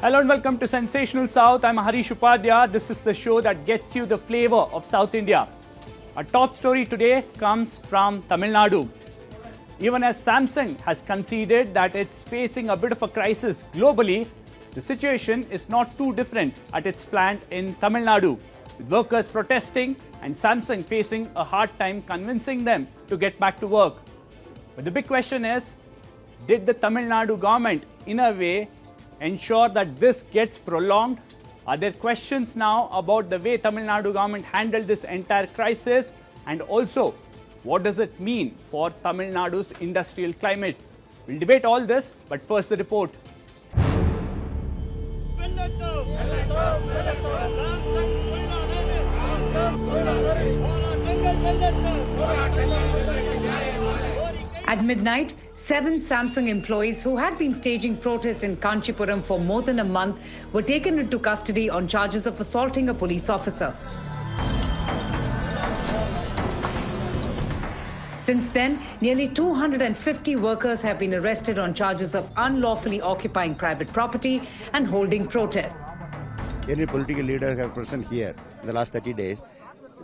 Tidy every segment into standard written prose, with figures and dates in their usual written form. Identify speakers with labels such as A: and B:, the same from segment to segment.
A: Hello and welcome to Sensational South. I'm Harish Upadhyaya. This is the show that gets you the flavor of South India. Our top story today comes from Tamil Nadu. Even as Samsung has conceded that it's facing a bit of a crisis globally, the situation is not too different at its plant in Tamil Nadu, with workers protesting and Samsung facing a hard time convincing them to get back to work. But the big question is, did the Tamil Nadu government, in a way, ensure that this gets prolonged? Are there questions now about the way Tamil Nadu government handled this entire crisis? And also, what does it mean for Tamil Nadu's industrial climate? We'll debate all this, but first the report.
B: At midnight, 7 Samsung employees who had been staging protests in Kanchipuram for more than a month were taken into custody on charges of assaulting a police officer. Since then, nearly 250 workers have been arrested on charges of unlawfully occupying private property and holding protests.
C: Any political leader have present here in the last 30 days.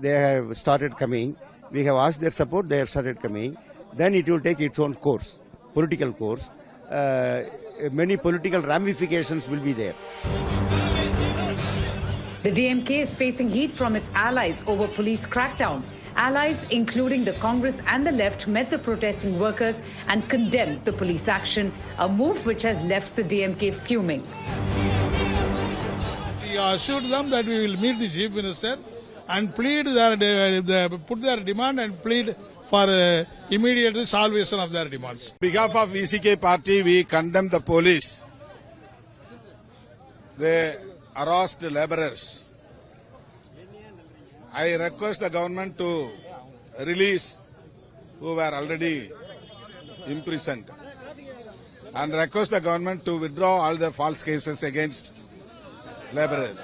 C: They have started coming. We have asked their support. They have started coming. Then it will take its own course, political course. Many political ramifications will be there.
B: The DMK is facing heat from its allies over police crackdown. Allies, including the Congress and the left, met the protesting workers and condemned the police action, a move which has left the DMK fuming.
D: We assured them that we will meet the Chief Minister and plead put their demand and plead for immediate salvation of their demands. On behalf of VCK party, we condemn the police. They harassed laborers. I request the government to release who were already imprisoned and request the government to withdraw all the false cases against laborers.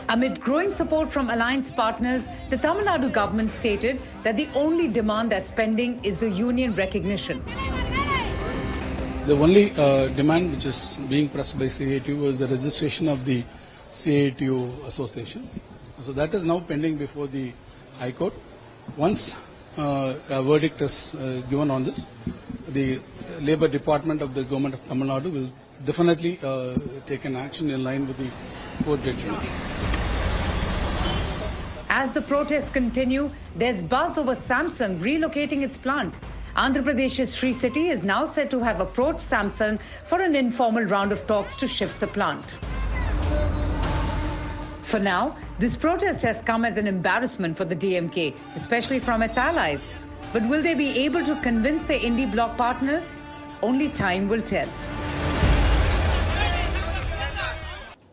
B: Amid growing support from alliance partners, the Tamil Nadu government stated that the only demand that's pending is the union recognition.
E: The only demand which is being pressed by CATU was the registration of the CATU association. So that is now pending before the High Court. Once a verdict is given on this, the Labour Department of the Government of Tamil Nadu will definitely take an action in line with the court judgment.
B: As the protests continue, there's buzz over Samsung relocating its plant. Andhra Pradesh's Sri City is now said to have approached Samsung for an informal round of talks to shift the plant. For now, this protest has come as an embarrassment for the DMK, especially from its allies. But will they be able to convince their indie bloc partners? Only time will tell.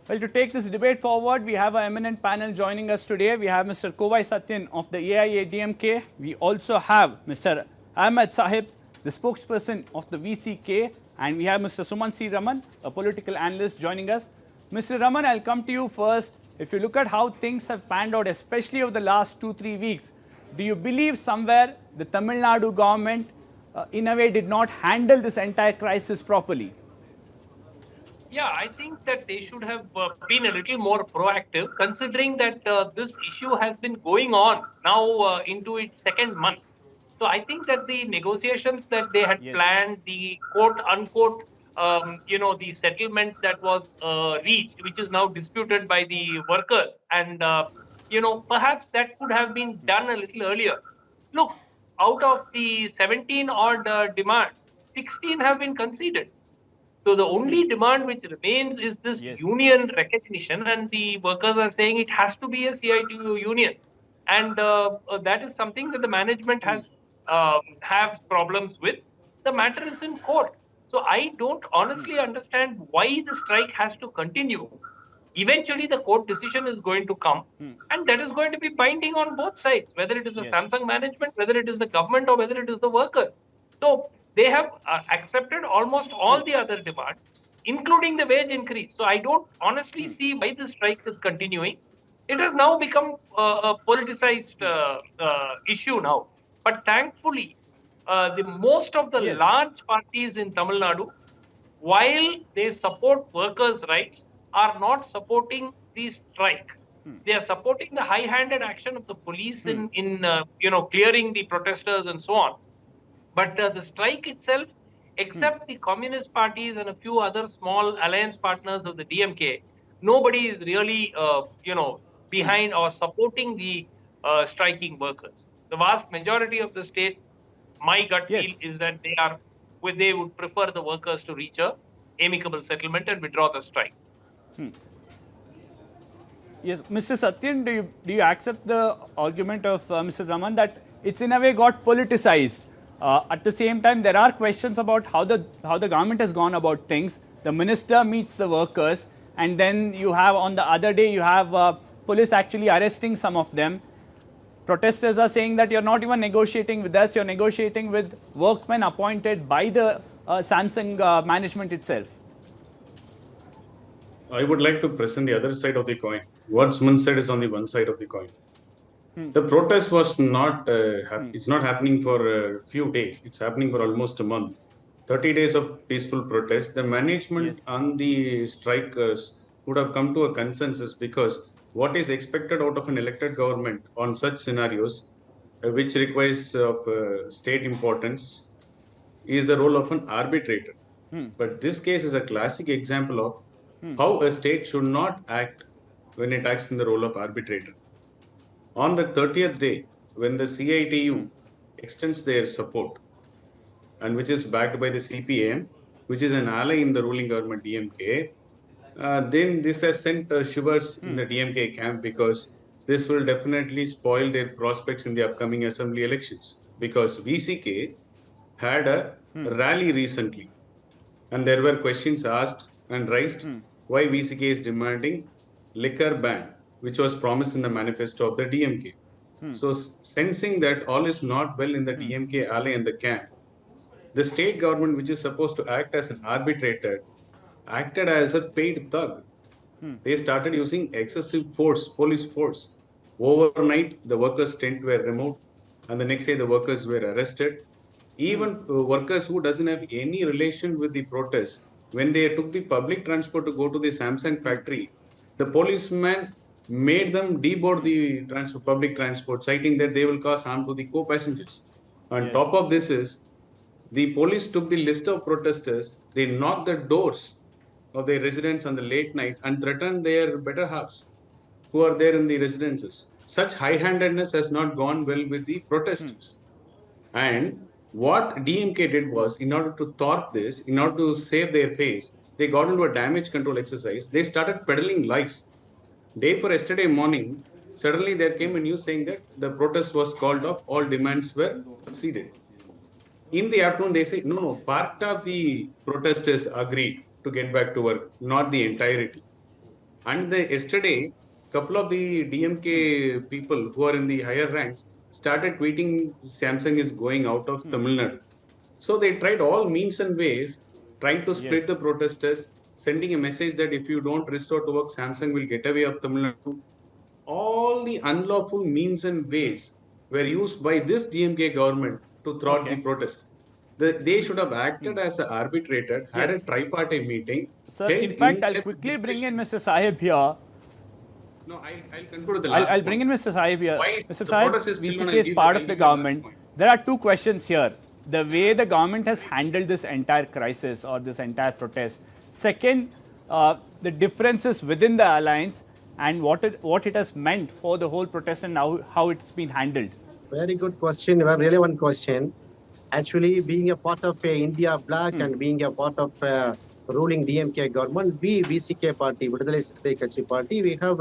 A: Well, to take this debate forward, we have an eminent panel joining us today. We have Mr. Kovai Satyan of the AIADMK. We also have Mr. Ahmed Sahib, the spokesperson of the VCK. And we have Mr. Suman C. Raman, a political analyst, joining us. Mr. Raman, I'll come to you first. If you look at how things have panned out, especially over the last 2-3 weeks, do you believe somewhere the Tamil Nadu government, in a way, did not handle this entire crisis properly?
F: Yeah, I think that they should have been a little more proactive, considering that this issue has been going on now into its second month. So I think that the negotiations that they had planned, the quote-unquote, the settlement that was reached, which is now disputed by the workers, and, perhaps that could have been done a little earlier. Look, out of the 17-odd demands, 16 have been conceded. So the only demand which remains is this union recognition, and the workers are saying it has to be a CITU union, and that is something that the management has have problems with. The matter is in court, so I don't honestly understand why the strike has to continue. Eventually, the court decision is going to come, and that is going to be binding on both sides, whether it is the Samsung management, whether it is the government, or whether it is the workers. So they have accepted almost all the other demands, including the wage increase. So I don't honestly see why the strike is continuing. It has now become a politicized issue now. But thankfully, the most of the large parties in Tamil Nadu while they support workers' rights, are not supporting the strike. They are supporting the high-handed action of the police in clearing the protesters and so on. But the strike itself, except the communist parties and a few other small alliance partners of the DMK, nobody is really, behind or supporting the striking workers. The vast majority of the state, my gut feel
A: Yes.
F: is that they would prefer the workers to reach a amicable settlement and withdraw the strike.
A: Yes, Mr. Satyan, do you accept the argument of Mr. Raman that it's in a way got politicized? At the same time, there are questions about how the government has gone about things. The minister meets the workers, and then you have on the other day you have police actually arresting some of them. Protesters are saying that you're not even negotiating with us; you're negotiating with workmen appointed by the Samsung management itself.
G: I would like to present the other side of the coin. What Suman said is on the one side of the coin. The protest was not, it's not happening for a few days. It's happening for almost a month. 30 days of peaceful protest. The management
A: Yes.
G: and the strikers would have come to a consensus because what is expected out of an elected government on such scenarios, which requires of state importance, is the role of an arbitrator. But this case is a classic example of how a state should not act when it acts in the role of arbitrator. On the 30th day, when the CITU extends their support, and which is backed by the CPM, which is an ally in the ruling government DMK, then this has sent shivers in the DMK camp because this will definitely spoil their prospects in the upcoming assembly elections. Because VCK had a rally recently, and there were questions asked and raised why VCK is demanding liquor ban, which was promised in the manifesto of the DMK. So, sensing that all is not well in the DMK ally and the camp, the state government, which is supposed to act as an arbitrator, acted as a paid thug. They started using excessive force, police force. Overnight, the workers' tent were removed, and the next day the workers were arrested. Even workers who doesn't have any relation with the protest, when they took the public transport to go to the Samsung factory, the policeman made them deboard the public transport, citing that they will cause harm to the co-passengers. On
A: Yes.
G: top of this is, the police took the list of protesters, they knocked the doors of their residents on the late night and threatened their better halves who are there in the residences. Such high-handedness has not gone well with the protesters. And what DMK did was, in order to thwart this, in order to save their face, they got into a damage control exercise. They started peddling lies. Day for yesterday morning, suddenly there came a news saying that the protest was called off, all demands were conceded. In the afternoon, they say, no, part of the protesters agreed to get back to work, not the entirety. And yesterday, couple of the DMK people who are in the higher ranks started tweeting Samsung is going out of Tamil Nadu. So they tried all means and ways, trying to split
A: Yes.
G: the protesters, sending a message that if you don't restore to work, Samsung will get away of Tamil Nadu. All the unlawful means and ways were used by this DMK government to thwart the protest. They should have acted as an arbitrator, had
A: Yes.
G: a tripartite meeting.
A: Sir,
G: held
A: in fact, I'll
G: in-depth
A: quickly bring
G: discussion.
A: in Mr. Sahib here.
G: No, I'll conclude with the last
A: I'll bring in Mr. Sahib here.
G: Why is
A: Mr.
G: the
A: Sahib,
G: protest is still on
A: VCK
G: a
A: is
G: leave?
A: part
G: I'll
A: of the
G: give you the last
A: government.
G: point.
A: There are two questions here. The way the government has handled this entire crisis or this entire protest. Second, the differences within the alliance and what it has meant for the whole protest and how it's been handled.
H: Very good question, very relevant question. Actually, being a part of India Black and being a part of ruling DMK government, we VCK party, Vidudalai Siddhai Katchi party, we have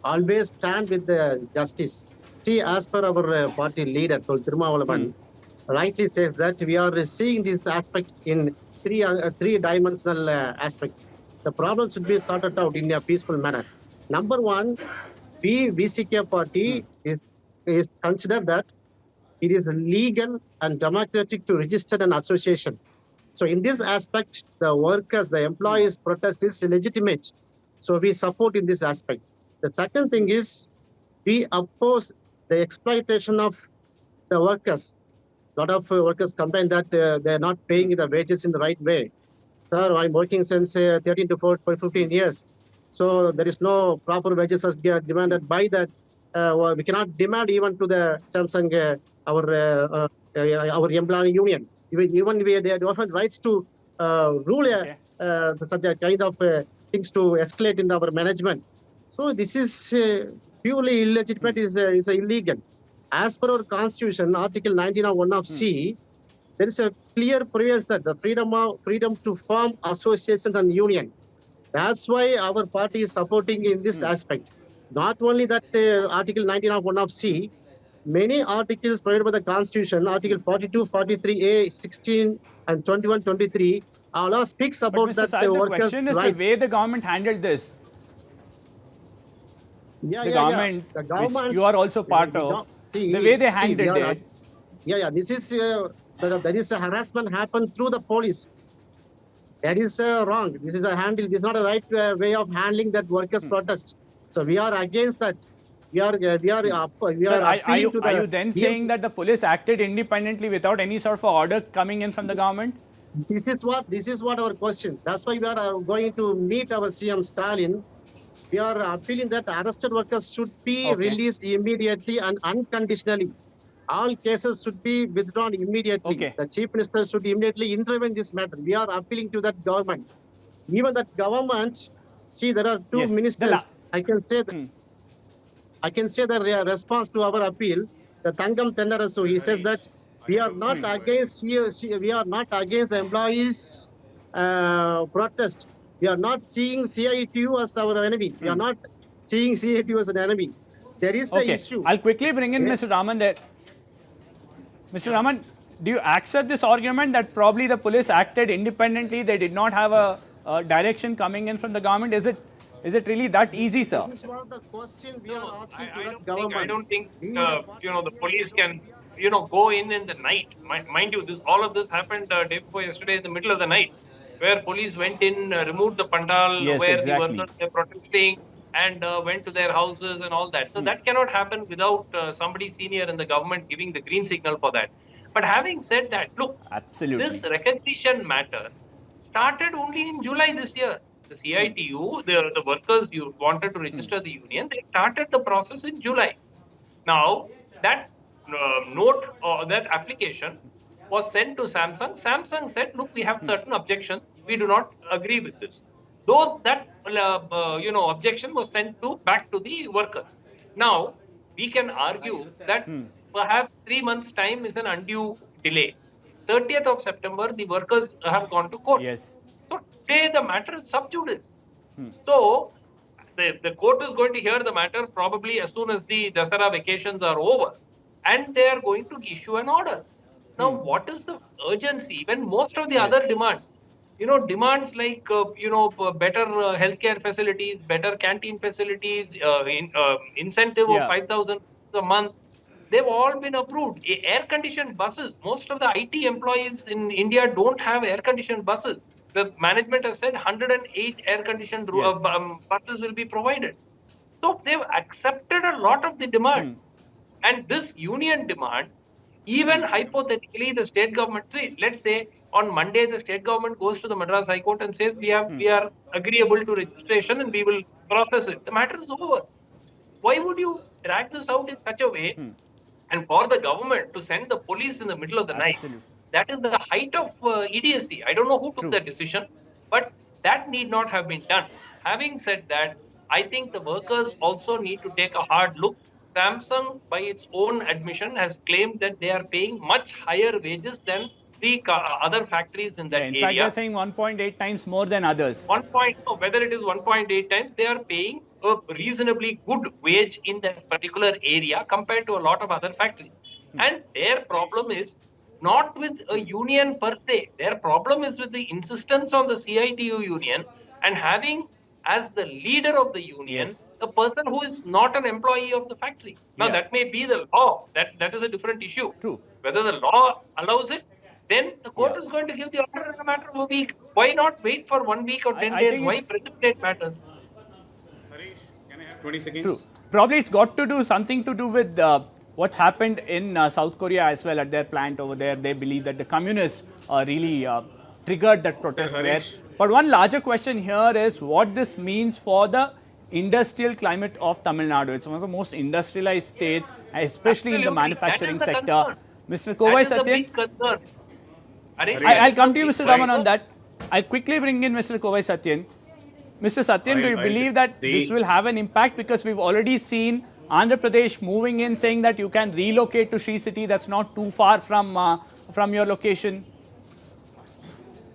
H: always stand with the justice. See, as per our party leader, Tirumavalavan, rightly says that we are seeing this aspect in three-dimensional aspect. The problem should be sorted out in a peaceful manner. Number one, we VCK party is considered that it is legal and democratic to register an association. So in this aspect, the workers, the employees' protest is legitimate. So we support in this aspect. The second thing is we oppose the exploitation of the workers. A lot of workers complain that they are not paying the wages in the right way. Sir, I'm working since 13 to 15 years. So there is no proper wages as demanded by that. We cannot demand even to the Samsung, our employee union. Even they offer rights to rule such a kind of things to escalate in our management. So this is purely illegitimate, is illegal. As per our constitution, Article 19 of 1 of C, there is a clear provision that the freedom to form associations and union. That's why our party is supporting in this aspect. Not only that Article 19 of 1 of C, many articles provided by the Constitution, Article 42, 43A, 16, and 21, 23, Allah speaks
A: But
H: about
A: Mr.
H: that
A: Said, the
H: workers'
A: question is
H: rights.
A: the way the government handled this. The government, which you are also part of, the way they handled it.
H: This is there is a harassment happened through the police. That is wrong. This is this is not a right way of handling that workers' protest. So we are against that. We are
A: Sir, are
H: appealing to the
A: you then saying that the police acted independently without any sort of order coming in from the government?
H: This is what our question. That's why we are going to meet our CM Stalin. We are appealing that arrested workers should be released immediately and unconditionally. All cases should be withdrawn immediately.
A: Okay.
H: The Chief Minister should immediately intervene in this matter. We are appealing to that government. Even that government, see, there are two
A: Yes,
H: ministers. I can say that. I can say the response to our appeal. The Tangam Tendarasu, he says that we are not against the employees' protest. We are not seeing CITU as our enemy. We are not seeing CITU as an enemy. There is an issue.
A: I'll quickly bring in Mr. Raman there. Mr. Raman, do you accept this argument that probably the police acted independently? They did not have a direction coming in from the government? Is it really that easy, sir?
H: This is one of the questions we are asking to
F: I
H: the
F: don't
H: government.
F: think, I don't think the police can, go in the night. Mind you, all of this happened day before yesterday in the middle of the night, where police went in, removed the pandal,
A: Yes,
F: where
A: exactly.
F: the workers were protesting, and went to their houses and all that. So that cannot happen without somebody senior in the government giving the green signal for that. But having said that, look,
A: Absolutely.
F: this recognition matter started only in July this year. The CITU, the workers you wanted to register the union, they started the process in July. Now, that note or that application was sent to Samsung. Samsung said, look, we have certain objections. We do not agree with this. That objection was sent back to the workers. Now, we can argue that perhaps 3 months' time is an undue delay. 30th of September, the workers have gone to court.
A: Yes.
F: So today the matter is sub judice. So the court is going to hear the matter probably as soon as the Dasara vacations are over, and they are going to issue an order. Now, what is the urgency? When most of the other demands, demands like better healthcare facilities, better canteen facilities, incentive of 5,000 a month, they've all been approved. Air-conditioned buses. Most of the IT employees in India don't have air-conditioned buses. The management has said 108 air-conditioned buses will be provided. So they've accepted a lot of the demand. And this union demand, even hypothetically, the state government, let's say on Monday, the state government goes to the Madras High Court and says, we are agreeable to registration and we will process it. The matter is over. Why would you drag this out in such a way? And for the government to send the police in the middle of the night, that is the height of idiocy. I don't know who took that decision, but that need not have been done. Having said that, I think the workers also need to take a hard look. Samsung, by its own admission, has claimed that they are paying much higher wages than the other factories in that area.
A: In fact, they're saying 1.8 times more than others.
F: Whether it is 1.8 times, they are paying a reasonably good wage in that particular area compared to a lot of other factories. And their problem is not with a union per se. Their problem is with the insistence on the CITU union and having as the leader of the union a person who is not an employee of the factory. Now, that may be the law. That is a different issue.
A: True.
F: Whether the law allows it, then the court is going to give the order in a matter of a week. Why not wait for 1 week or 10 days? Why precipitate matters?
G: Harish, can I have 20 seconds?
A: True. Probably it's got to do something to do with what's happened in South Korea as well at their plant over there. They believe that the communists really triggered that protest there.
G: Harish.
A: But one larger question here is what this means for the industrial climate of Tamil Nadu. It's one of the most industrialized states, especially in the
F: Absolutely.
A: manufacturing
F: That is the
A: sector.
F: concern.
A: Mr. Kovai
F: That is the
A: Satyan,
F: big concern. Harish,
A: I'll come to you, Mr. Raman,
F: Right.
A: on that. I'll quickly bring in Mr. Kovai Satyan. Mr. Satyan, do you believe that this will have an impact? Because we've already seen Andhra Pradesh moving in, saying that you can relocate to Sri City. That's not too far from your location.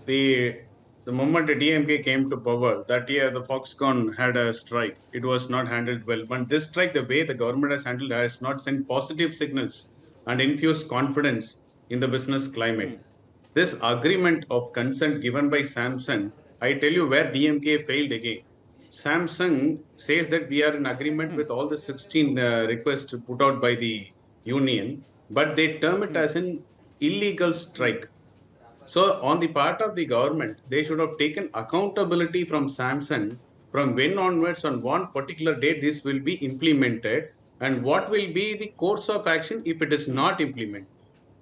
G: The moment the DMK came to power, that year the Foxconn had a strike. It was not handled well. But this strike, the way the government has handled it, has not sent positive signals and infused confidence in the business climate. This agreement of consent given by Samsung, I tell you where DMK failed again. Samsung says that we are in agreement with all the 16 requests put out by the union, but they term it as an illegal strike. So, on the part of the government, they should have taken accountability from Samsung from when onwards on one particular date this will be implemented and what will be the course of action if it is not implemented.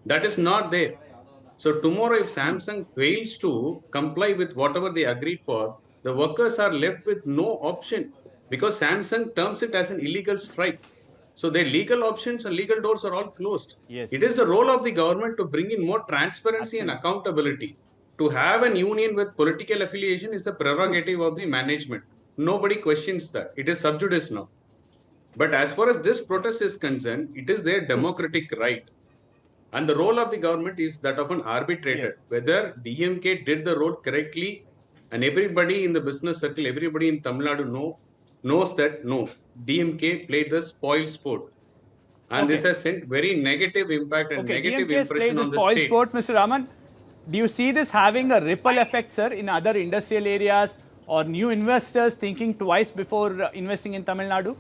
G: That is not there. So, tomorrow, if Samsung fails to comply with whatever they agreed for, the workers are left with no option because Samsung terms it as an illegal strike. So their legal options and legal doors are all closed.
A: Yes.
G: It is the role of the government to bring in more transparency and accountability. To have an union with political affiliation is the prerogative of the management. Nobody questions that. It is sub judice now. But as far as this protest is concerned, it is their democratic right. And the role of the government is that of an arbitrator.
A: Yes.
G: Whether DMK did the role correctly, and everybody in the business circle, everybody in Tamil Nadu knows that no, DMK played the spoil sport. And this has sent very negative impact and negative
A: DMK has played
G: impression
A: the
G: on the
A: spoil
G: state.
A: sport, Mr. Raman. Do you see this having a ripple effect, sir, in other industrial areas or new investors thinking twice before investing in Tamil Nadu?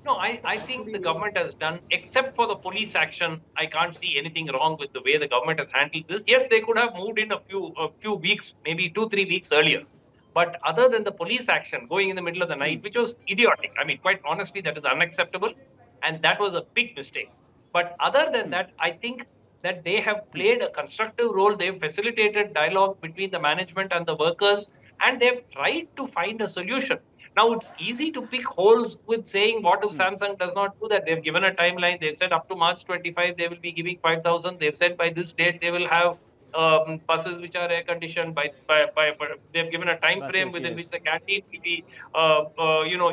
F: No, I think the government has done, except for the police action, I can't see anything wrong with the way the government has handled this. Yes, they could have moved in a few weeks, maybe 2-3 weeks earlier. But other than the police action going in the middle of the night, which was idiotic, I mean, quite honestly, that is unacceptable. And that was a big mistake. But other than that, I think that they have played a constructive role. They've facilitated dialogue between the management and the workers, and they've tried to find a solution. Now, it's easy to pick holes with saying, what if Samsung does not do that? They've given a timeline. They've said up to March 25, they will be giving 5,000. They've said by this date, they will have buses which are air conditioned. They've given a time frame within which the canteen will be,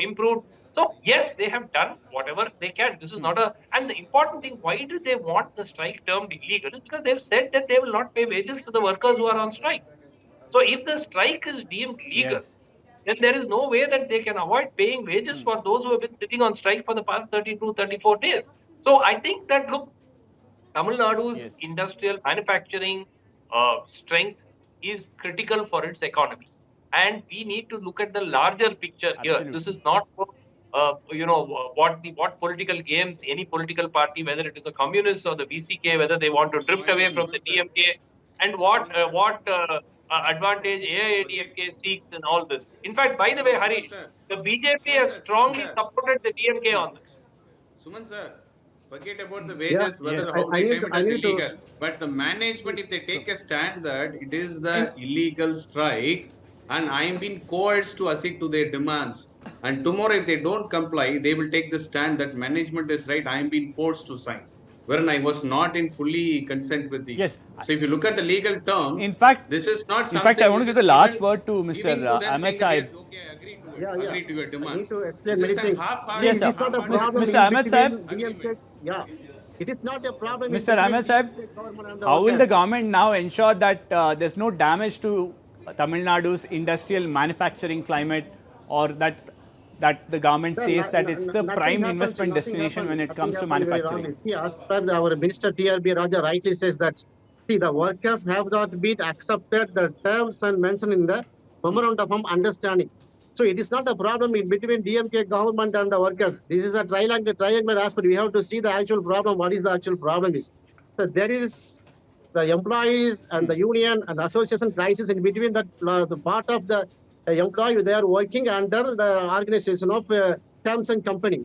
F: improved. So, yes, they have done whatever they can. This is not and the important thing, why do they want the strike termed illegal? Is because they've said that they will not pay wages to the workers who are on strike. So, if the strike is deemed legal, then there is no way that they can avoid paying wages for those who have been sitting on strike for the past 32, 34 days. So I think that, look, Tamil Nadu's industrial manufacturing strength is critical for its economy. And we need to look at the larger picture here. This is not what political games any political party, whether it is the communists or the VCK, whether they want to drift away from the DMK, and what advantage AIADMK seeks in all this. In fact, by the way, Harish, the BJP has strongly supported the DMK on this.
G: Suman sir, forget about the wages, how they claim it as illegal. But the management, if they take a stand that it is the illegal strike and I am being coerced to accede to their demands, and tomorrow if they don't comply, they will take the stand that management is right, I am being forced to sign. Wherein I was not in fully consent with these.
A: Yes.
G: So if you look at the legal terms,
A: in fact,
G: this is not something.
A: In fact, I want to give the last word to Mr.
G: Ahmed
A: Sahib.
G: Okay, agree to your demands.
H: I need to explain many things.
A: Yes, sir. Mr. Ahmed Sahib.
H: It is not a problem.
A: Mr. Ahmed Sahib, how will the government now ensure that there's no damage to Tamil Nadu's industrial manufacturing climate, or that the government says that it's the prime investment destination when it comes to manufacturing?
H: See, as per our Minister TRB Raja rightly says that, see, the workers have not been accepted the terms and mentioned in the memorandum of understanding. So it is not a problem in between DMK government and the workers. This is a triangular aspect. We have to see the actual problem. What is the actual problem is? So there is the employees and the union and association crisis in between that the part of the employee, they are working under the organization of Samsung company.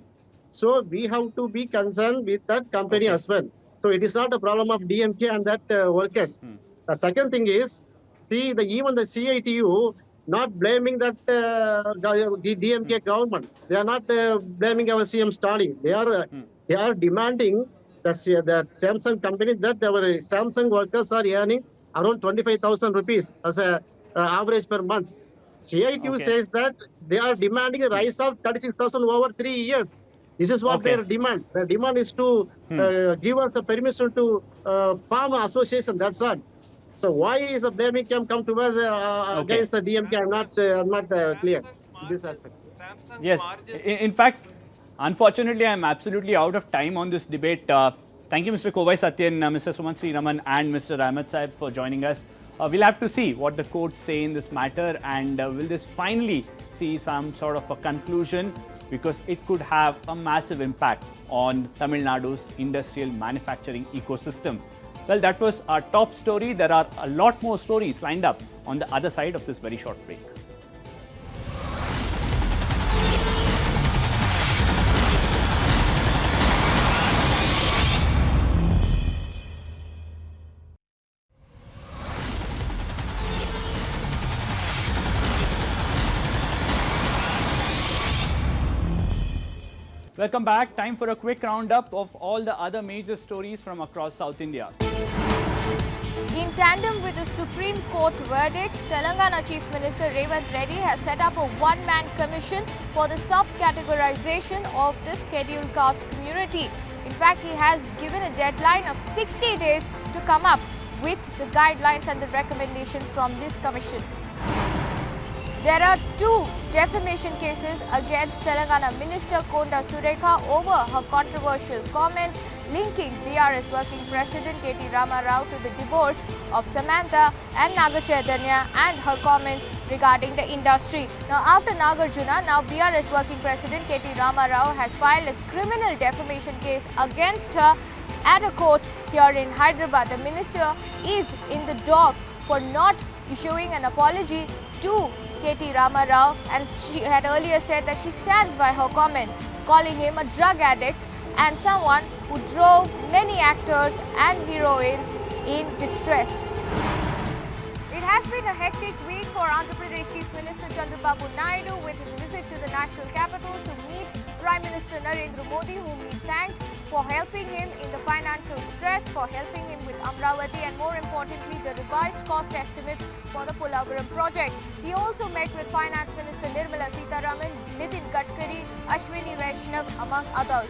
H: So we have to be concerned with that company as well. So it is not a problem of DMK and that workers. The second thing is, See, even the CITU not blaming that the DMK government. They are not blaming our CM Stalin. They are demanding that Samsung companies that our Samsung workers are earning around 25,000 rupees as a average per month. CITU
A: Okay.
H: says that they are demanding a rise of 36,000 over 3 years. This is what
A: Okay.
H: their demand. Their demand is to give us a permission to form an association. That's all. So why is the blaming come to us
A: Okay.
H: against the DMK? I'm not clear in this aspect.
A: Yes. In fact, unfortunately, I'm absolutely out of time on this debate. Thank you, Mr. Kovai Satyan, Mr. Suman Sriraman, and Mr. Ahmed Saib for joining us. We'll have to see what the courts say in this matter, and will this finally see some sort of a conclusion, because it could have a massive impact on Tamil Nadu's industrial manufacturing ecosystem. Well, that was our top story. There are a lot more stories lined up on the other side of this very short break. Welcome back. Time for a quick roundup of all the other major stories from across South India.
I: In tandem with the Supreme Court verdict, Telangana Chief Minister Revanth Reddy has set up a one-man commission for the sub-categorization of the scheduled caste community. In fact, he has given a deadline of 60 days to come up with the guidelines and the recommendation from this commission. There are two defamation cases against Telangana Minister Konda Surekha over her controversial comments linking BRS Working President K.T. Rama Rao to the divorce of Samantha and Naga Chaitanya and her comments regarding the industry. Now, after Nagarjuna, now BRS Working President K.T. Rama Rao has filed a criminal defamation case against her at a court here in Hyderabad. The minister is in the dock for not issuing an apology to K.T. Rama Rao, and she had earlier said that she stands by her comments, calling him a drug addict and someone who drove many actors and heroines in distress. It has been a hectic week for Andhra Pradesh Chief Minister Chandrababu Naidu with his visit to the national capital to meet Prime Minister Narendra Modi, whom he thanked for helping him in the financial stress, for helping him with Amravati, and more importantly, the revised cost estimates for the Polavaram project. He also met with Finance Minister Nirmala Sitharaman, Nitin Gadkari, Ashwini Vaishnav, among others.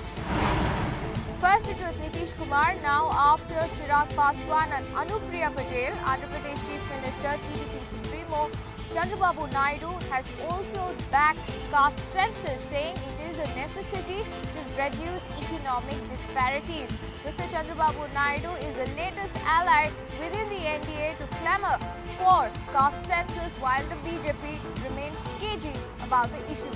I: First it was Nitish Kumar, now after Chirag Paswan and Anupriya Patel, Andhra Pradesh Chief Minister, TDP Supremo, Chandrababu Naidu has also backed caste census, saying it is a necessity to reduce economic disparities. Mr. Chandrababu Naidu is the latest ally within the NDA to clamour for caste census, while the BJP remains cagey about the issue.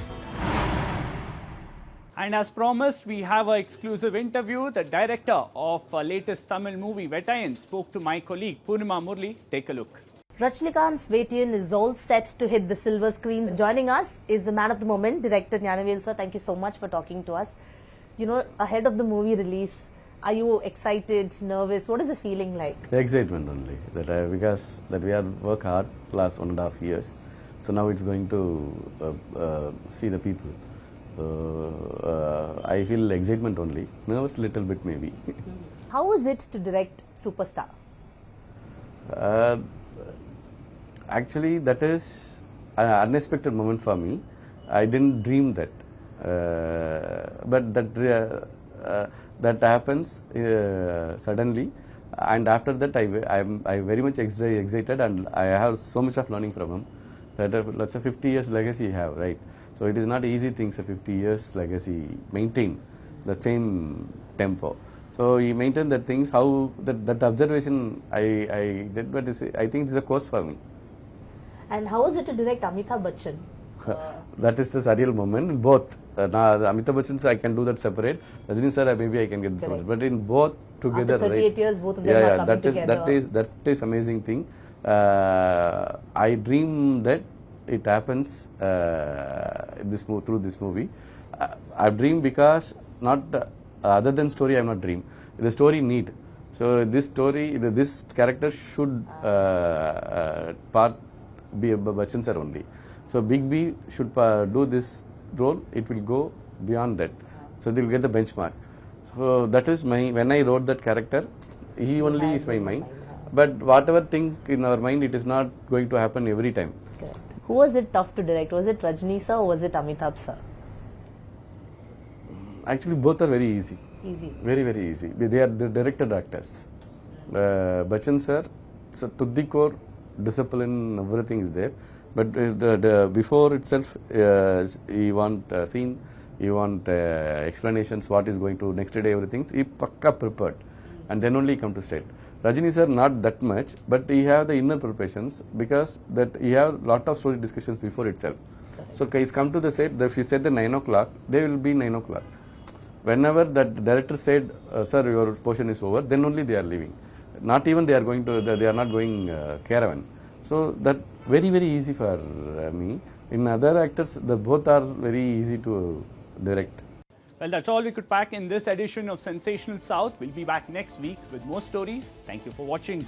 A: And as promised, we have an exclusive interview. The director of latest Tamil movie, Vettaiyan, spoke to my colleague Purnima Murli. Take a look.
J: Rajnikant's Vettaiyan is all set to hit the silver screens. Joining us is the man of the moment, Director Gnanavel sir. Thank you so much for talking to us. You know, ahead of the movie release, are you excited, nervous? What is the feeling like?
K: The excitement only, because we have worked hard last 1.5 years. So now it's going to see the people. I feel excitement only, nervous little bit maybe.
J: How was it to direct Superstar?
K: Actually, that is an unexpected moment for me. I didn't dream that, but that happens suddenly, and after that I'm very much excited, and I have so much of learning from him. That's a 50 years legacy you have, right? So it is not easy things, a 50 years legacy, maintain that same tempo. So he maintained that things, how that observation I did, but I think it's a course for me.
J: And how was it to direct Amitabh Bachchan?
K: That is the surreal moment. Both. Amitabh Bachchan sir, I can do that separate. Rajini sir, maybe I can get separate. But in both together,
J: after 38
K: right?
J: years, both of them are coming together.
K: That is amazing thing. I dream that it happens through this movie. I dream because not other than story, I am not dream. The story need So this story, this character should part be Bachchan sir only. So Big B should do this role. It will go beyond that. So they will get the benchmark. So that is when I wrote that character, he only is my mind. But whatever thing in our mind, it is not going to happen every time.
J: Correct. Who was it tough to direct? Was it Rajni sir or was it Amitabh sir?
K: Actually, both are very easy.
J: Easy.
K: Very, very easy. They are the directed actors. Bachchan sir, so to the core, discipline, everything is there. But before itself, you want scene, you want explanations, what is going to next day, everything. He pakka prepared, and then only come to state. Rajini sir, not that much, but he have the inner preparations because that he have lot of story discussions before itself. So he's come to the set. If you said the 9 o'clock, they will be 9 o'clock. Whenever that director said, "Sir, your portion is over," then only they are leaving. Not even they are going to. They are not going caravan. So that very, very easy for me. In other actors, the both are very easy to direct.
A: Well, that's all we could pack in this edition of Sensational South. We'll be back next week with more stories. Thank you for watching.